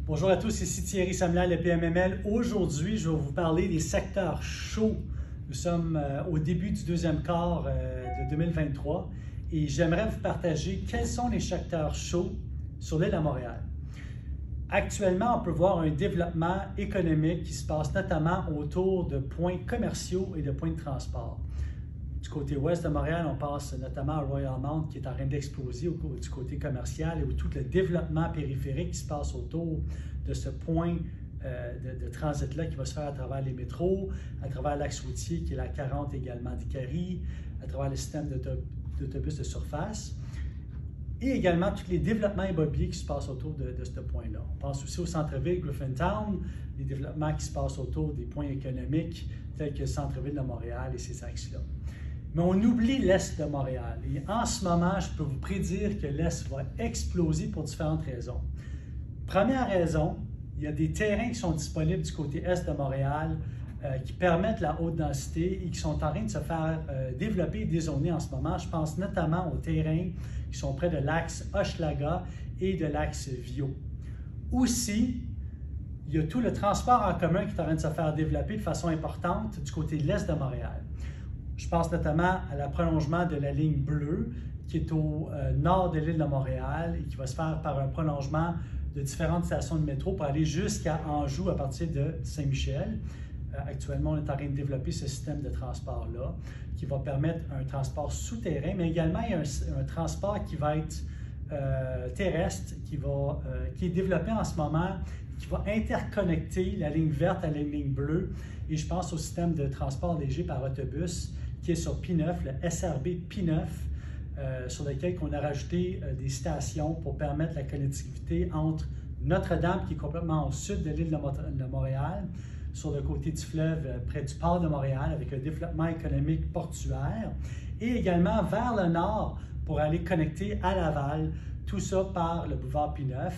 Bonjour à tous, ici Thierry Samuel de PMML. Aujourd'hui, je vais vous parler des secteurs chauds. Nous sommes au début du deuxième quart de 2023 et j'aimerais vous partager quels sont les secteurs chauds sur l'île de Montréal. Actuellement, on peut voir un développement économique qui se passe notamment autour de points commerciaux et de points de transport. Du côté ouest de Montréal, on pense notamment à Royalmount qui est en train d'exploser du côté commercial et où tout le développement périphérique qui se passe autour de ce point de transit-là qui va se faire à travers les métros, à travers l'axe routier qui est la 40 également d'Icari, à travers le système d'autobus de surface et également tous les développements immobiliers qui se passent autour de ce point-là. On pense aussi au centre-ville, Griffintown, les développements qui se passent autour des points économiques tels que le centre-ville de Montréal et ces axes-là. Mais on oublie l'Est de Montréal. Et en ce moment, je peux vous prédire que l'Est va exploser pour différentes raisons. Première raison, il y a des terrains qui sont disponibles du côté Est de Montréal qui permettent la haute densité et qui sont en train de se faire développer et dézoner en ce moment. Je pense notamment aux terrains qui sont près de l'axe Hochelaga et de l'axe Viau. Aussi, il y a tout le transport en commun qui est en train de se faire développer de façon importante du côté de l'Est de Montréal. Je pense notamment à la prolongement de la ligne bleue qui est au nord de l'île de Montréal et qui va se faire par un prolongement de différentes stations de métro pour aller jusqu'à Anjou à partir de Saint-Michel. Actuellement, on est en train de développer ce système de transport-là qui va permettre un transport souterrain, mais également il y a un transport qui va être terrestre, qui est développé en ce moment, qui va interconnecter la ligne verte à la ligne bleue. Et je pense au système de transport léger par autobus qui est sur P9, le SRB P9, sur lequel on a rajouté des stations pour permettre la connectivité entre Notre-Dame, qui est complètement au sud de l'île de Montréal, sur le côté du fleuve, près du port de Montréal, avec un développement économique portuaire, et également vers le nord pour aller connecter à Laval, tout ça par le boulevard P9,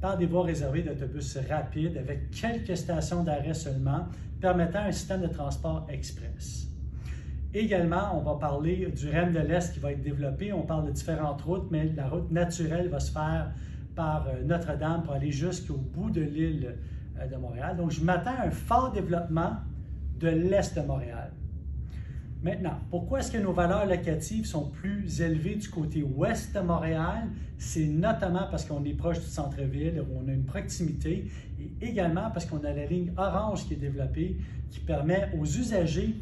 par des voies réservées d'autobus rapides avec quelques stations d'arrêt seulement, permettant un système de transport express. Également, on va parler du REM de l'Est qui va être développé. On parle de différentes routes, mais la route naturelle va se faire par Notre-Dame pour aller jusqu'au bout de l'île de Montréal. Donc, je m'attends à un fort développement de l'Est de Montréal. Maintenant, pourquoi est-ce que nos valeurs locatives sont plus élevées du côté ouest de Montréal? C'est notamment parce qu'on est proche du centre-ville, où on a une proximité, et également parce qu'on a la ligne orange qui est développée, qui permet aux usagers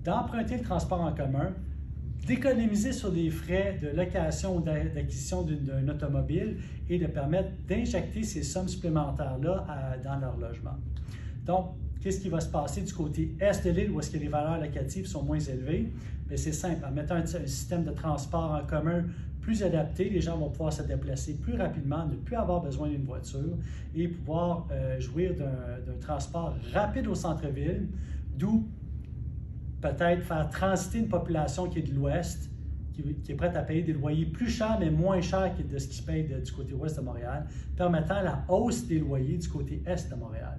d'emprunter le transport en commun, d'économiser sur des frais de location ou d'acquisition d'un automobile et de permettre d'injecter ces sommes supplémentaires-là dans leur logement. Donc, qu'est-ce qui va se passer du côté est de l'île où est-ce que les valeurs locatives sont moins élevées? C'est simple, en mettant un système de transport en commun plus adapté, les gens vont pouvoir se déplacer plus rapidement, ne plus avoir besoin d'une voiture et pouvoir jouir d'un transport rapide au centre-ville, d'où peut-être faire transiter une population qui est de l'ouest, qui est prête à payer des loyers plus chers, mais moins chers que de ce qui se paye du côté ouest de Montréal, permettant la hausse des loyers du côté est de Montréal.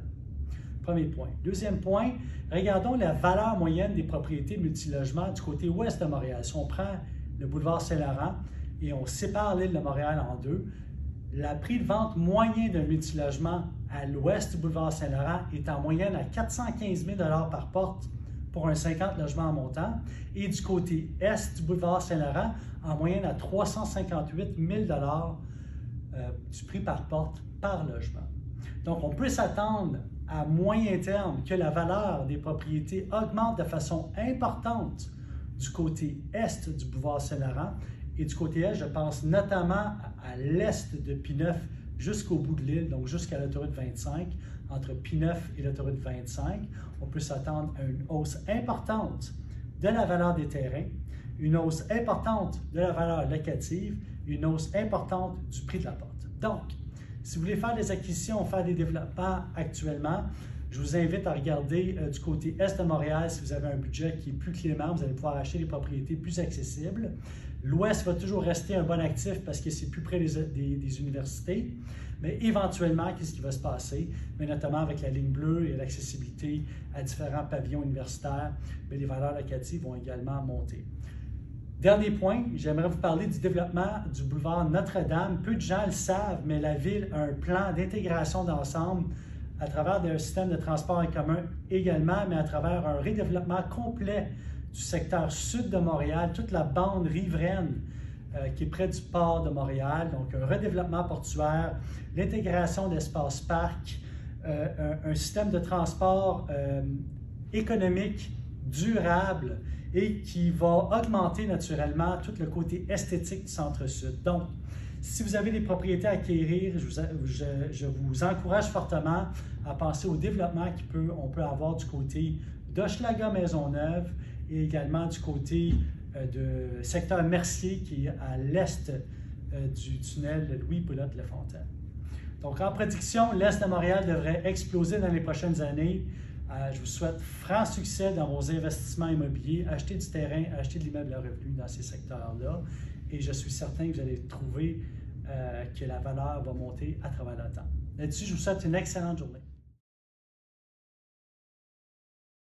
Premier point. Deuxième point, regardons la valeur moyenne des propriétés multilogements du côté ouest de Montréal. Si on prend le boulevard Saint-Laurent et on sépare l'île de Montréal en deux, le prix de vente moyen d'un multilogement à l'ouest du boulevard Saint-Laurent est en moyenne à 415 000 $ par porte pour un 50 logements en montant, et du côté est du boulevard Saint-Laurent, en moyenne à 358 000 $ du prix par porte par logement. Donc, on peut s'attendre à moyen terme que la valeur des propriétés augmente de façon importante du côté est du boulevard Saint-Laurent, et du côté est, je pense notamment à l'est de P9 jusqu'au bout de l'île, donc jusqu'à l'autoroute 25, entre P9 et l'autoroute 25, on peut s'attendre à une hausse importante de la valeur des terrains, une hausse importante de la valeur locative, une hausse importante du prix de la porte. Donc, si vous voulez faire des acquisitions, faire des développements actuellement, je vous invite à regarder du côté est de Montréal si vous avez un budget qui est plus clément, vous allez pouvoir acheter des propriétés plus accessibles. L'ouest va toujours rester un bon actif parce que c'est plus près des universités. Mais éventuellement, qu'est-ce qui va se passer? Mais notamment avec la ligne bleue et l'accessibilité à différents pavillons universitaires, mais les valeurs locatives vont également monter. Dernier point, j'aimerais vous parler du développement du boulevard Notre-Dame. Peu de gens le savent, mais la ville a un plan d'intégration d'ensemble à travers un système de transport en commun également, mais à travers un redéveloppement complet du secteur sud de Montréal, toute la bande riveraine qui est près du port de Montréal, donc un redéveloppement portuaire, l'intégration d'espaces parcs, un système de transport économique, durable et qui va augmenter naturellement tout le côté esthétique du centre-sud. Donc, si vous avez des propriétés à acquérir, je vous encourage fortement à penser au développement qu'on peut avoir du côté d'Hochelaga-Maisonneuve et également du côté du secteur Mercier qui est à l'est du tunnel Louis-Poulotte-Lafontaine. Donc, en prédiction, l'Est de Montréal devrait exploser dans les prochaines années. Je vous souhaite franc succès dans vos investissements immobiliers. Achetez du terrain, achetez de l'immeuble à revenu dans ces secteurs-là. Et je suis certain que vous allez trouver que la valeur va monter à travers le temps. Là-dessus, je vous souhaite une excellente journée.